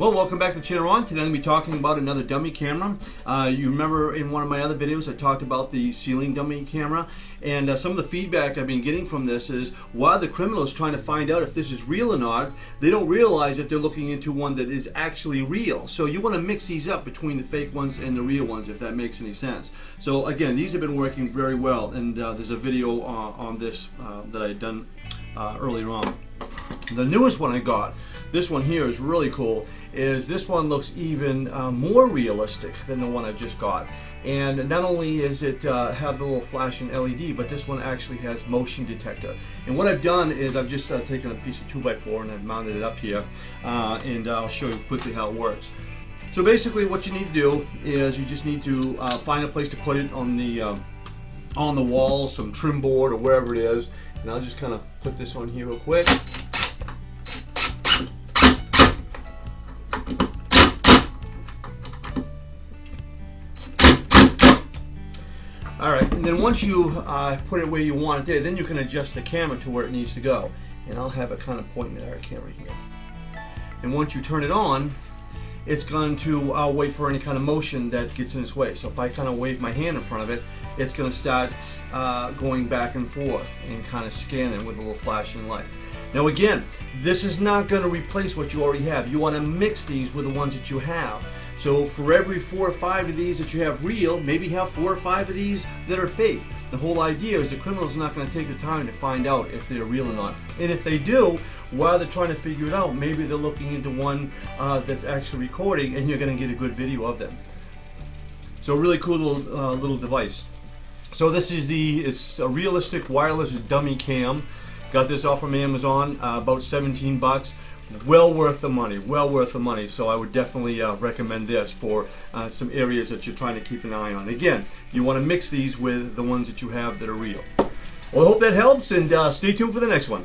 Well, welcome back to Channel On. Today I'm going to be talking about another dummy camera. You remember in one of my other videos I talked about the ceiling dummy camera, and some of the feedback I've been getting from this is while the criminal is trying to find out if this is real or not, they don't realize that they're looking into one that is actually real. So you want to mix these up between the fake ones and the real ones, if that makes any sense. So again, these have been working very well, and there's a video on this that I had done earlier on. The newest one I got, this one here is really cool, is this one looks even more realistic than the one I just got. And not only is it have the little flashing LED, but this one actually has motion detector. And what I've done is I've just taken a piece of 2x4 and I've mounted it up here, and I'll show you quickly how it works. So basically what you need to do is you just need to find a place to put it on the wall, some trim board or wherever it is. And I'll just kind of put this on here real quick. Alright, and then once you put it where you want it there, then you can adjust the camera to where it needs to go. And I'll have it kind of pointing at our camera here. And once you turn it on, it's going to wait for any kind of motion that gets in its way. So if I kind of wave my hand in front of it, it's going to start going back and forth and kind of scanning with a little flashing light. Now again, this is not going to replace what you already have. You want to mix these with the ones that you have. So for every 4 or 5 of these that you have real, maybe have 4 or 5 of these that are fake. The whole idea is the criminal's not going to take the time to find out if they're real or not. And if they do, while they're trying to figure it out, maybe they're looking into one that's actually recording, and you're going to get a good video of them. So really cool little device. So this is it's a realistic wireless dummy cam. Got this off from Amazon, about 17 bucks. Well worth the money, well worth the money. So I would definitely recommend this for some areas that you're trying to keep an eye on. Again, you want to mix these with the ones that you have that are real. Well, I hope that helps, and stay tuned for the next one.